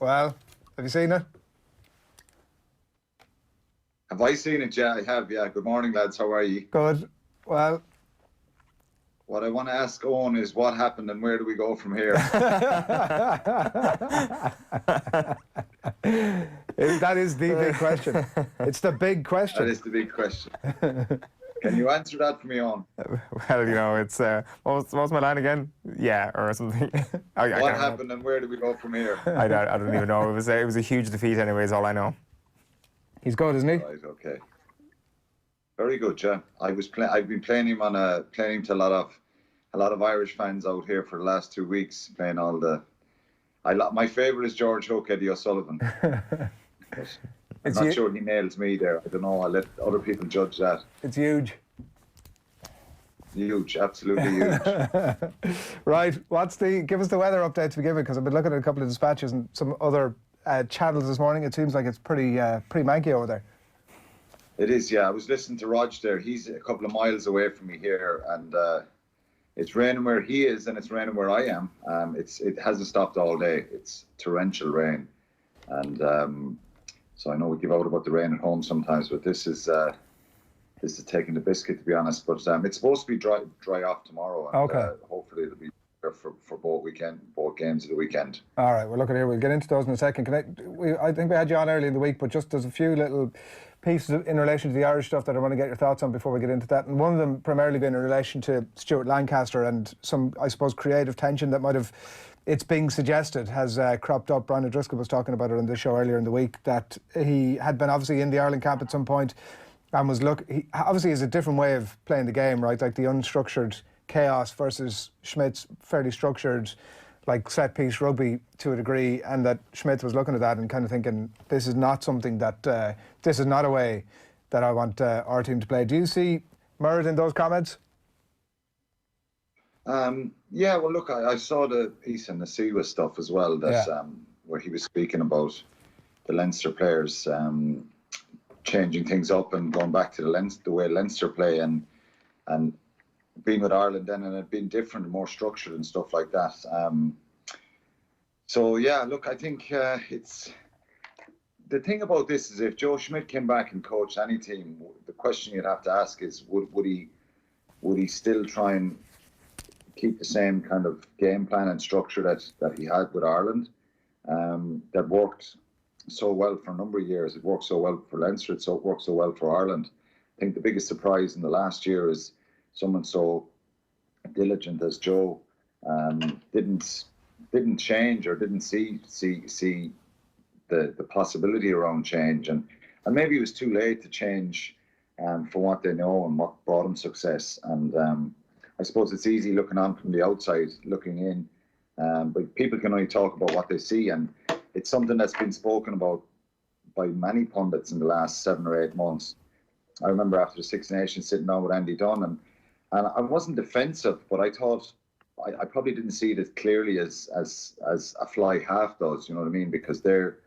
Well, have you seen it? Have I seen it? Yeah, I have. Yeah. Good morning, lads. How are you? Good. Well, what I want to ask Owen is what happened and where do we go from here? That is the big question. It's the big question. That is the big question. Can you answer that for me, Owen? Well, it's what's my line again? Yeah, or something. What happened and where do we go from here? I don't even know. It was a huge defeat anyway, is all I know. He's good, isn't he? Right, okay. Very good, yeah. I've been playing him to a lot of Irish fans out here for the last 2 weeks, playing all the. My favourite is George Hook, Eddie O'Sullivan. I'm not sure he nails me there. I don't know. I'll let other people judge that. It's huge. Huge, absolutely huge. Right. Give us the weather update to begin with, because I've been looking at a couple of dispatches and some other channels this morning. It seems like it's pretty manky over there. It is, yeah. I was listening to Rog there. He's a couple of miles away from me here, and it's raining where he is, and it's raining where I am. It hasn't stopped all day. It's torrential rain, and so I know we give out about the rain at home sometimes, but this is taking the biscuit, to be honest. But it's supposed to be dry off tomorrow, and okay. Hopefully it'll be for both games of the weekend. All right, well, look at here. We'll get into those in a second. I think we had you on early in the week, but just there's a few little pieces in relation to the Irish stuff that I want to get your thoughts on before we get into that. And one of them primarily been in relation to Stuart Lancaster and some, I suppose, creative tension that might have, it's being suggested, has cropped up. Brian O'Driscoll was talking about it on this show earlier in the week, that he had been obviously in the Ireland camp at some point and was he obviously has a different way of playing the game, right? Like the unstructured chaos versus Schmidt's fairly structured, like set-piece rugby to a degree, and that Schmidt was looking at that and kind of thinking, this is not something that, this is not a way that I want our team to play. Do you see merit in those comments? Yeah, well, look, I saw the piece in the Siwa stuff as well, that where he was speaking about the Leinster players changing things up and going back to the way Leinster play, and being with Ireland then, and it being different and more structured and stuff like that. So yeah, look, I think it's the thing about this is if Joe Schmidt came back and coached any team, the question you'd have to ask is would he still try and keep the same kind of game plan and structure that he had with Ireland, that worked so well for a number of years. It worked so well for Leinster, it worked so well for Ireland. I think the biggest surprise in the last year is someone so diligent as Joe didn't change or didn't see the possibility around change, and maybe it was too late to change for what they know and what brought them success. And I suppose it's easy looking on from the outside, looking in, but people can only talk about what they see, and it's something that's been spoken about by many pundits in the last 7 or 8 months. I remember after the Six Nations sitting down with Andy Dunn, and I wasn't defensive, but I thought I probably didn't see it as clearly as a fly half does. You know what I mean? Because they're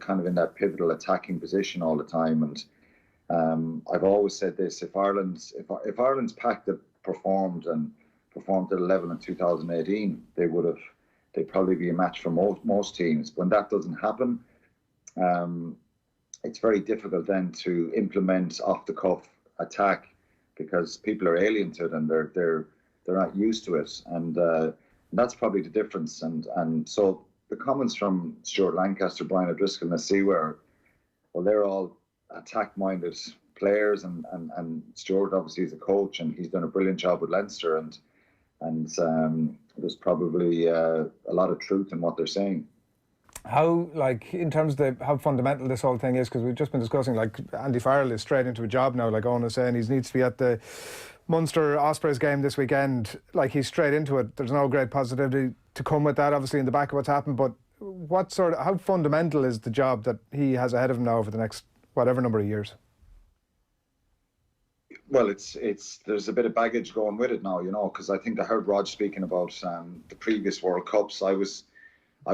kind of in that pivotal attacking position all the time. And I've always said this: if Ireland's pack that performed at a level in 2018, they'd probably be a match for most teams. When that doesn't happen, it's very difficult then to implement off the cuff attack, because people are alien to it and they're not used to it, and that's probably the difference. And so the comments from Stuart Lancaster, Brian O'Driscoll, and Siwa, well, they're all attack-minded players, and Stuart obviously is a coach, and he's done a brilliant job with Leinster, and there's probably a lot of truth in what they're saying. How, like, in terms of how fundamental this whole thing is, because we've just been discussing, like, Andy Farrell is straight into a job now, like Owen was saying, he needs to be at the Munster Ospreys game this weekend, like, he's straight into it. There's no great positivity to come with that, obviously, in the back of what's happened, but how fundamental is the job that he has ahead of him now over the next whatever number of years? Well, there's a bit of baggage going with it now, you know, because I think I heard Rog speaking about the previous World Cups. I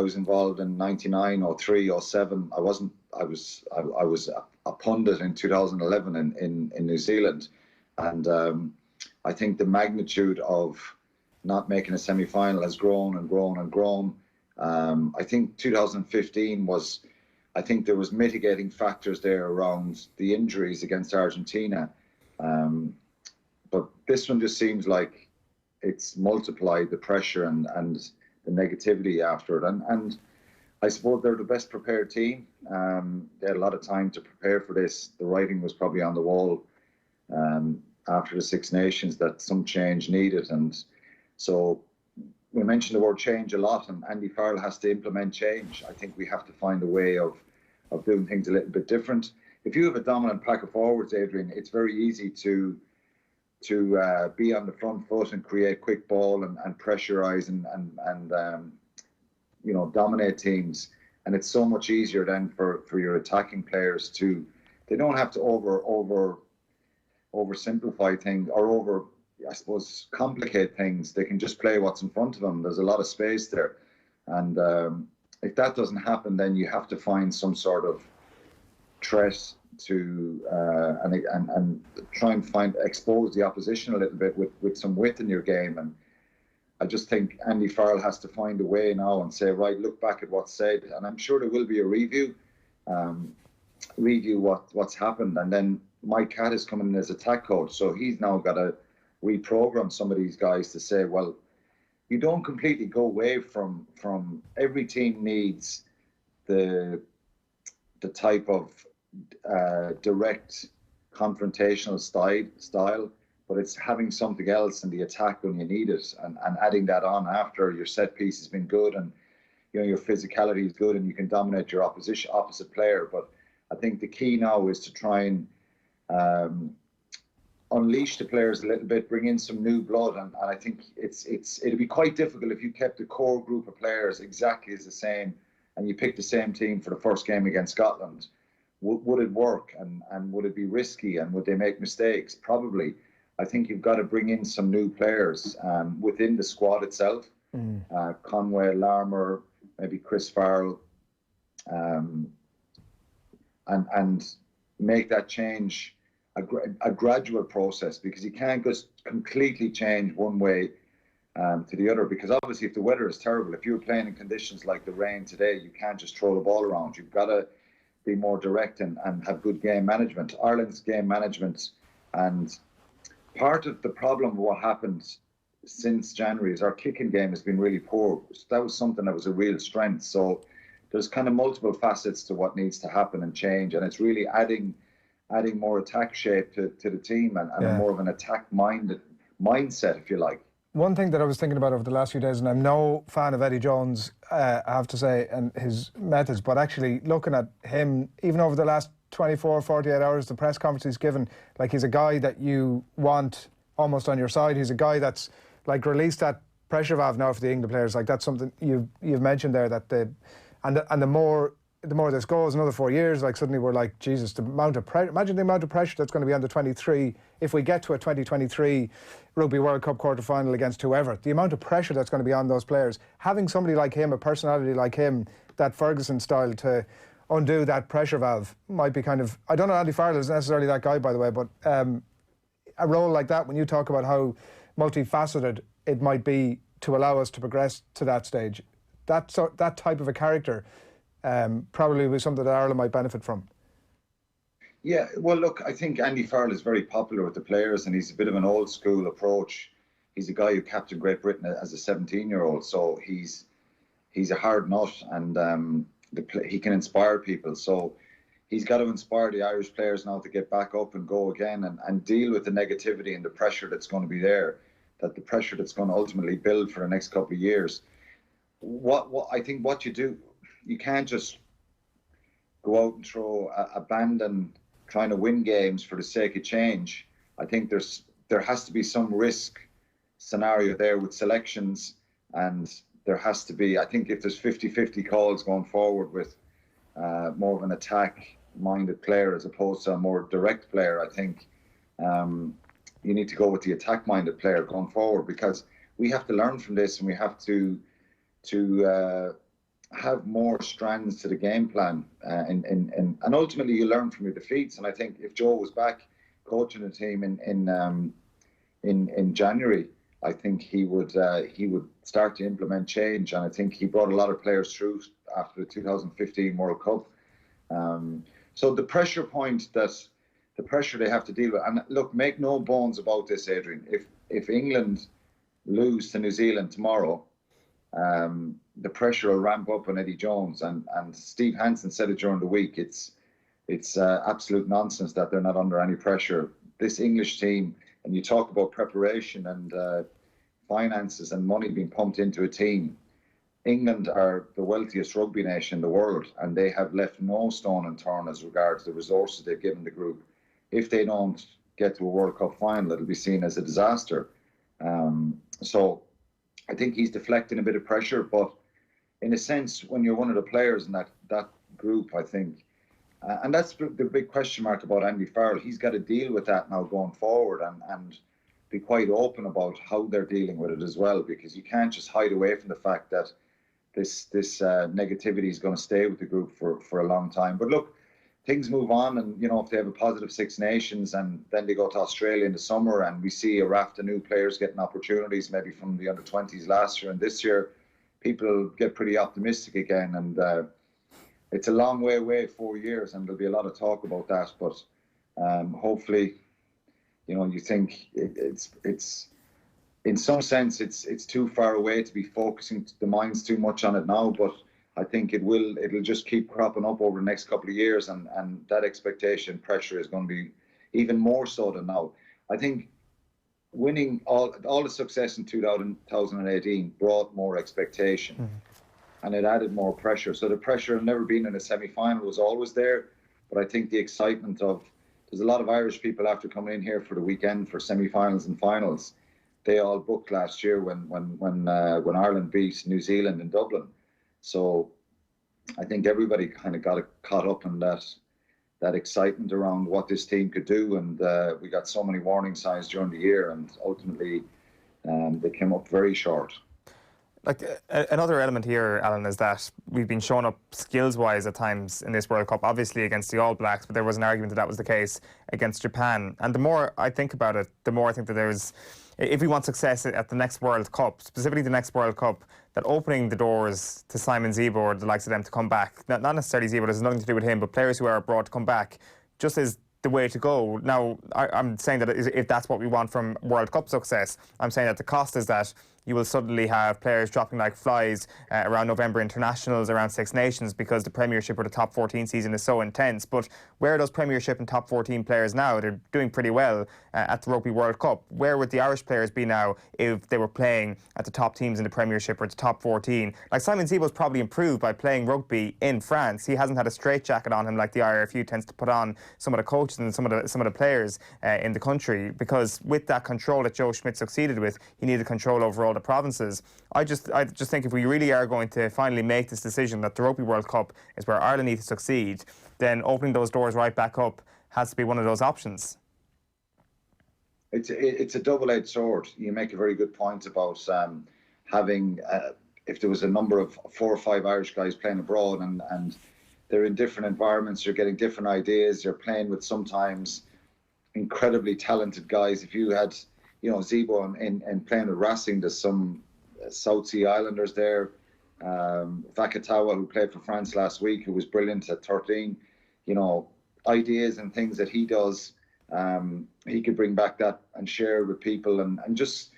was involved in 99, 03, 07. I was a pundit in 2011 in New Zealand, and I think the magnitude of not making a semi-final has grown and grown and grown. I think 2015 was, I think there was mitigating factors there around the injuries against Argentina. But this one just seems like it's multiplied the pressure and the negativity after it. And I suppose they're the best prepared team. They had a lot of time to prepare for this. The writing was probably on the wall after the Six Nations that some change needed. And so we mentioned the word change a lot, and Andy Farrell has to implement change. I think we have to find a way of doing things a little bit different. If you have a dominant pack of forwards, Adrian, it's very easy to be on the front foot and create quick ball and pressurize and dominate teams. And it's so much easier then for your attacking players to, they don't have to oversimplify things or I suppose, complicate things. They can just play what's in front of them. There's a lot of space there. And if that doesn't happen, then you have to find some sort of threat to and try and expose the opposition a little bit with some width in your game. And I just think Andy Farrell has to find a way now and say, right, look back at what's said. And I'm sure there will be a review what's happened. And then Mike Catt is coming in as attack coach. So he's now got to reprogram some of these guys to say, well, you don't completely go away from every team needs the type of direct confrontational style, but it's having something else in the attack when you need it, and adding that on after your set piece has been good and your physicality is good and you can dominate your opposite player. But I think the key now is to try and unleash the players a little bit, bring in some new blood, and I think it'd be quite difficult if you kept the core group of players exactly as the same and you picked the same team for the first game against Scotland. Would it work, and would it be risky, and would they make mistakes? Probably. I think you've got to bring in some new players within the squad itself. Conway, Larmour, maybe Chris Farrell, and make that change a gradual process, because you can't just completely change one way to the other, because obviously if the weather is terrible, if you're playing in conditions like the rain today, you can't just throw the ball around. You've got to be more direct and have good game management. Ireland's game management, and part of the problem of what happened since January is our kicking game has been really poor. That was something that was a real strength. So there's kind of multiple facets to what needs to happen and change, and it's really adding more attack shape to the team and more of an mindset, if you like. One thing that I was thinking about over the last few days, and I'm no fan of Eddie Jones, I have to say, and his methods, but actually looking at him, even over the last 24, 48 hours, the press conference he's given, like he's a guy that you want almost on your side. He's a guy that's like released that pressure valve now for the England players. Like that's something you've mentioned there, that the more this goes, another 4 years, like suddenly we're like, Jesus, the amount of pressure, imagine the amount of pressure that's going to be on the 23, if we get to a 2023 Rugby World Cup quarter-final against whoever, the amount of pressure that's going to be on those players. Having somebody like him, a personality like him, that Ferguson style, to undo that pressure valve might be kind of, I don't know, Andy Farrell is necessarily that guy, by the way, but a role like that, when you talk about how multifaceted it might be to allow us to progress to that stage, that type of a character probably was something that Ireland might benefit from. Yeah, well, look, I think Andy Farrell is very popular with the players, and he's a bit of an old school approach. He's a guy who captained Great Britain as a 17-year-old, so he's a hard nut, and he can inspire people. So he's got to inspire the Irish players now to get back up and go again, and deal with the negativity and the pressure that's going to be there, that the pressure that's going to ultimately build for the next couple of years. I think what you do, you can't just go out and abandon trying to win games for the sake of change. I think there has to be some risk scenario there with selections, and there has to be, I think if there's 50-50 calls going forward with more of an attack-minded player as opposed to a more direct player, I think you need to go with the attack-minded player going forward, because we have to learn from this, and we have to have more strands to the game plan, and ultimately you learn from your defeats. And I think if Joe was back coaching the team in January, I think he would start to implement change, and I think he brought a lot of players through after the 2015 World Cup. So the pressure they have to deal with, and look, make no bones about this, Adrian. If England lose to New Zealand tomorrow, the pressure will ramp up on Eddie Jones, and Steve Hansen said it during the week. It's absolute nonsense that they're not under any pressure. This English team, and you talk about preparation and finances and money being pumped into a team. England are the wealthiest rugby nation in the world, and they have left no stone unturned as regards the resources they've given the group. If they don't get to a World Cup final, it'll be seen as a disaster. So I think he's deflecting a bit of pressure, but in a sense, when you're one of the players in that group, I think, and that's the big question mark about Andy Farrell. He's got to deal with that now going forward, and be quite open about how they're dealing with it as well, because you can't just hide away from the fact that this negativity is going to stay with the group for a long time. But look, things move on, and if they have a positive Six Nations and then they go to Australia in the summer, and we see a raft of new players getting opportunities, maybe from the under-20s last year and this year, people get pretty optimistic again. And it's a long way away, 4 years, and there'll be a lot of talk about that. But hopefully, you think it's in some sense it's too far away to be focusing the minds too much on it now. But I think it'll just keep cropping up over the next couple of years, and that expectation pressure is going to be even more so than now. I think winning all the success in 2018 brought more expectation, and it added more pressure. So the pressure of never being in a semi-final was always there, but I think the excitement of, there's a lot of Irish people after coming in here for the weekend for semi-finals and finals. They all booked last year when Ireland beat New Zealand in Dublin. So I think everybody kind of got caught up in that excitement around what this team could do, and we got so many warning signs during the year, and ultimately they came up very short. Like another element here, Alan, is that we've been shown up skills-wise at times in this World Cup, obviously against the All Blacks, but there was an argument that was the case against Japan. And the more I think about it, the more I think that if we want success at the next World Cup, specifically the next World Cup, that opening the doors to Simon Zebo or the likes of them to come back, not necessarily Zebo, there's nothing to do with him, but players who are abroad to come back, just is the way to go. Now, I'm saying that if that's what we want from World Cup success, I'm saying that the cost is that you will suddenly have players dropping like flies around November internationals, around Six Nations, because the Premiership or the top 14 season is so intense. But where are those Premiership and top 14 players now? They're doing pretty well at the Rugby World Cup. Where would the Irish players be now if they were playing at the top teams in the Premiership or the top 14? Like Simon Zebo's probably improved by playing rugby in France. He hasn't had a straitjacket on him like the IRFU tends to put on some of the coaches and some of the players in the country, because with that control that Joe Schmidt succeeded with, he needed control over all the provinces. I just think if we really are going to finally make this decision that the Rugby World Cup is where Ireland needs to succeed, then opening those doors right back up has to be one of those options. It's a double-edged sword. You make a very good point about having, if there was a number of 4 or 5 Irish guys playing abroad, and they're in different environments, you're getting different ideas, you're playing with sometimes incredibly talented guys. If you had Zebo and playing with Racing, there's some South Sea Islanders there. Vakatawa, who played for France last week, who was brilliant at 13. Ideas and things that he does, he could bring back that and share with people, and just,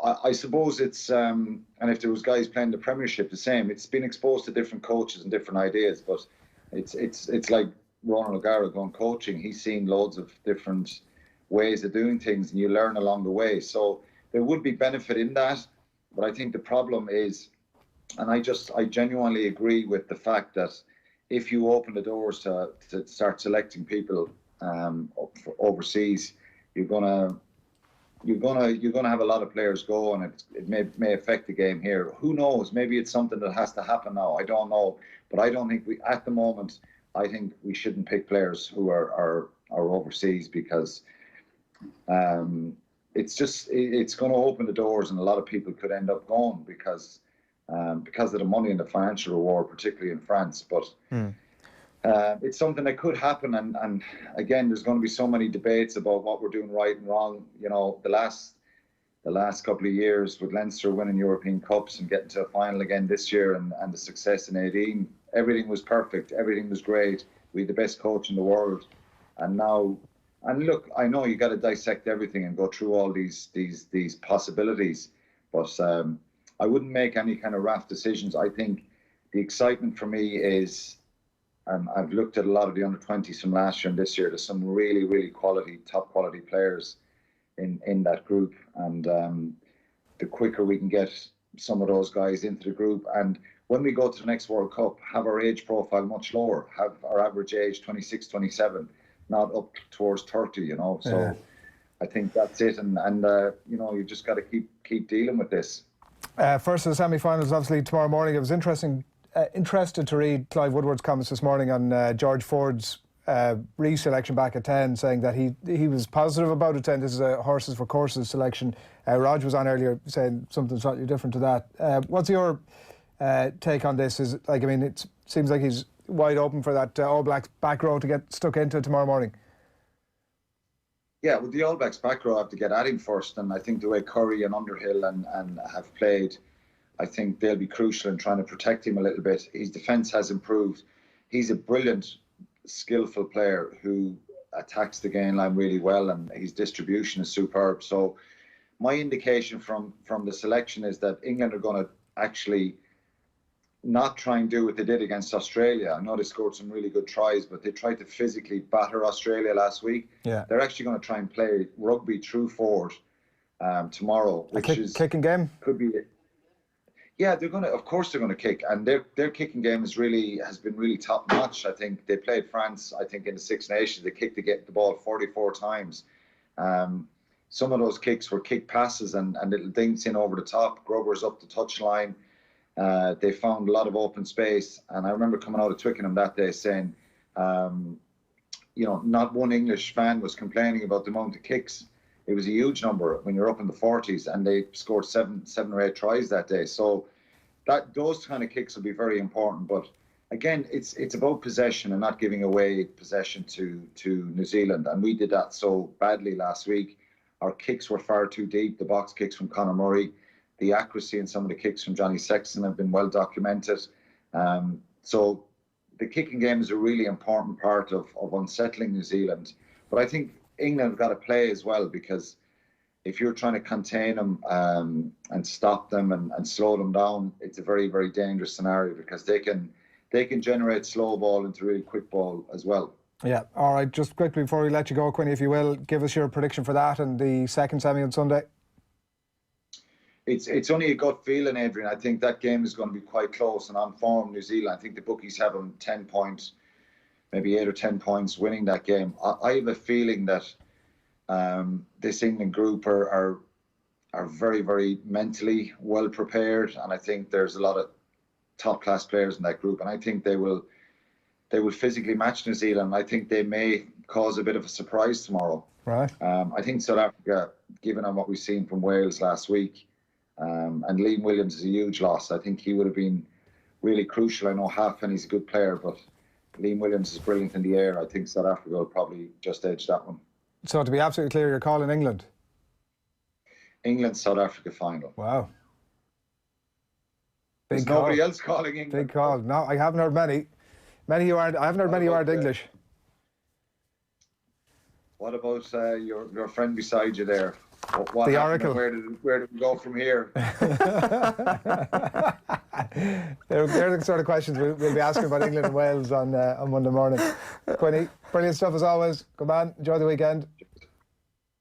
I suppose it's, and if there was guys playing the Premiership, the same. It's been exposed to different coaches and different ideas, but it's like Ronald O'Gara going coaching. He's seen loads of different ways of doing things, and you learn along the way. So there would be benefit in that, but I think the problem is, and I genuinely agree with the fact that if you open the doors to start selecting people for overseas, you're gonna have a lot of players go, and it may affect the game here. Who knows? Maybe it's something that has to happen now. I don't know, but I don't think at the moment, I think we shouldn't pick players who are overseas, because it's going to open the doors, and a lot of people could end up going because of the money and the financial reward, particularly in France. But it's something that could happen, and again, there's going to be so many debates about what we're doing right and wrong. The the last couple of years with Leinster winning European Cups and getting to a final again this year, and the success in 18, everything was perfect, everything was great. We had the best coach in the world, and now, and look, I know you got to dissect everything and go through all these possibilities, but I wouldn't make any kind of rash decisions. I think the excitement for me is, I've looked at a lot of the under-20s from last year and this year. There's some really, really top quality players in that group, and the quicker we can get some of those guys into the group, and when we go to the next World Cup, have our age profile much lower, have our average age 26, 27, not up towards 30, you know. So yeah. I think that's it, and you know, you just got to keep dealing with this. First of the semi-finals, obviously tomorrow morning. It was interested to read Clive Woodward's comments this morning on George Ford's reselection back at 10, saying that he was positive about it, saying this is a horses for courses selection. Rog was on earlier saying something slightly different to that. What's your take on this? Is like, I mean, it seems like he's wide open for that All Blacks back row to get stuck into tomorrow morning. Yeah, well, the All Blacks back row have to get at him first, and I think the way Curry and Underhill and have played, I think they'll be crucial in trying to protect him a little bit. His defence has improved. He's a brilliant, skillful player who attacks the gain line really well, and his distribution is superb. So my indication from the selection is that England are going to actually not try and do what they did against Australia. I know they scored some really good tries, but they tried to physically batter Australia last week. Yeah. They're actually going to try and play rugby through forward tomorrow, which is kicking game. Could be it. Yeah, they're going to. Of course, they're going to kick, and their kicking game has been really top notch. I think they played France. I think in the Six Nations, they kicked the ball 44 times. Some of those kicks were kick passes and little dinks in over the top. Grubbers up the touchline. They found a lot of open space, and I remember coming out of Twickenham that day saying, you know, not one English fan was complaining about the amount of kicks. It was a huge number when you're up in the 40s, and they scored seven or eight tries that day. So those kind of kicks will be very important. But again, it's about possession and not giving away possession to New Zealand, and we did that so badly last week. Our kicks were far too deep. The box kicks from Conor Murray. The accuracy in some of the kicks from Johnny Sexton have been well documented. So the kicking game is a really important part of unsettling New Zealand. But I think England have got to play as well, because if you're trying to contain them and stop them and slow them down, it's a very, very dangerous scenario, because they can generate slow ball into really quick ball as well. Yeah. All right. Just quickly before we let you go, Quinny, if you will, give us your prediction for that and the second semi on Sunday. It's only a gut feeling, Adrian. I think that game is going to be quite close, and on form, New Zealand. I think the bookies have them 10 points, maybe 8 or 10 points winning that game. I have a feeling that this England group are very, very mentally well prepared, and I think there's a lot of top class players in that group, and I think they will physically match New Zealand. I think they may cause a bit of a surprise tomorrow. Right. I think South Africa, given on what we've seen from Wales last week, and Liam Williams is a huge loss. I think he would have been really crucial. I know Halfpenny's a good player, but Liam Williams is brilliant in the air. I think South Africa will probably just edge that one. So to be absolutely clear, you're calling England? England-South Africa final. Wow. There's nobody else calling England. Big call. No, I haven't heard many. Many who aren't. I haven't heard many who aren't English. What about your friend beside you there? What the Oracle. Where did we go from here? They're the sort of questions we'll be asking about England and Wales on Monday morning. Quinny, brilliant stuff as always. Good man. Enjoy the weekend.